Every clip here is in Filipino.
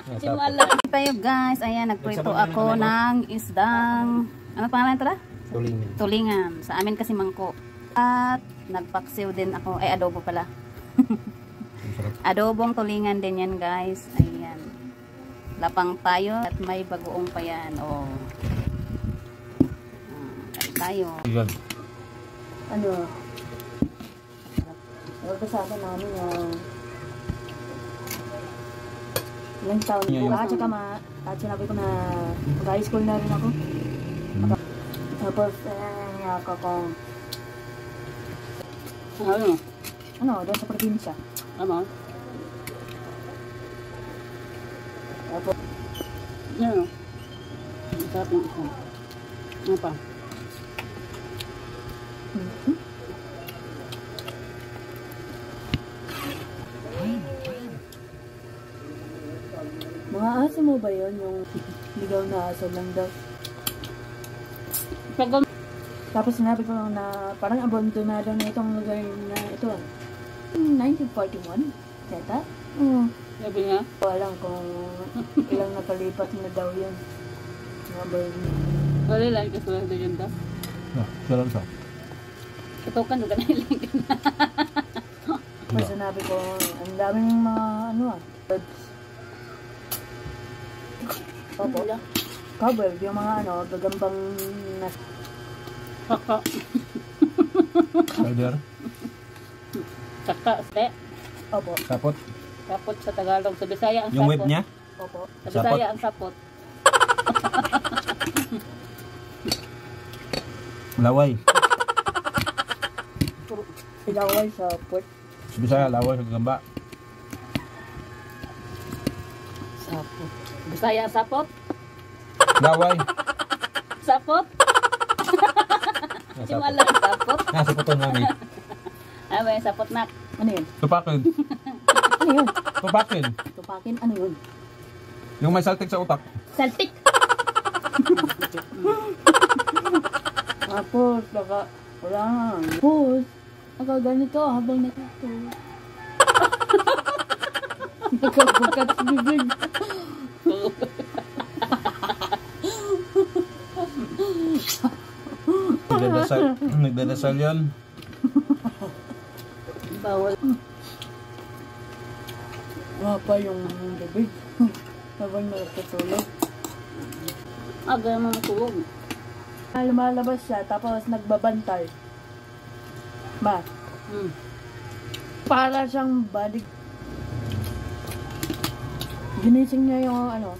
Simula tayo guys. Ayan, nagprito ako ng isdang, ano pangalan ito na? Tulingan. Tulingan. Sa amin kasi mangko. At nagpaksiw din ako. Ay, adobo pala. Adobong tulingan din yan guys. Ayan. Lapang tayo at may bagoong pa yan. Oh. Tayo. Ano? Huwag ka sa akin namin yung ilang taon ko. At sinabi ko na mag-high school na rin ako. Tapos, ako kung ano, doon sa probinsya. Ano? Tapos, ano? Masarap yung isa. Ano pa? Mga aso mo ba yun? Yung ligaw na aso lang daw. Tapos sinabi ko na parang abandonado na itong lugar na ito. 1941? Teta? Oo. Sabi nga? Alam kung ilang nakalipat na daw yun. Wala lang kasi wala na yun daw. Salam sa. Katukan doon ka na ilang ka na. Tapos sinabi ko, ang daming mga ano birds. Opo. Cover, yung mga ano, gagambang na... Kaka. Spider. Kaka, ste. Opo. Sapot. Sapot sa Tagalog. Sa Bisaya ang sapot. Yung whip niya? Opo. Sa Bisaya ang sapot. Laway. Laway, sapot. Sa Bisaya, laway sa gamba. Sapot. Bisaya sapot? Laway. Sapot? Simula sapot? Sapoton mami. Ano ba yung sapot nak? Ano yun? Tupakin. Ano yun? Tupakin. Tupakin? Ano yun? Yung may saltik sa utak. Saltik! Tapos, baka wala nga. Tapos, nakaganito habang natuto. Nakabukat sa bibig. Nagdadasal yun. Bawal. Mapa yung bibig. Habang nakatulog. Aga naman matulog. Lumalabas siya, tapos nagbabantay. Ba? Para siyang balik. Ginising niya yung ano.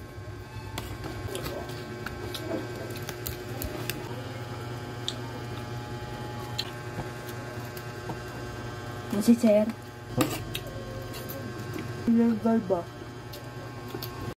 Yung si Sir. Illegal ba?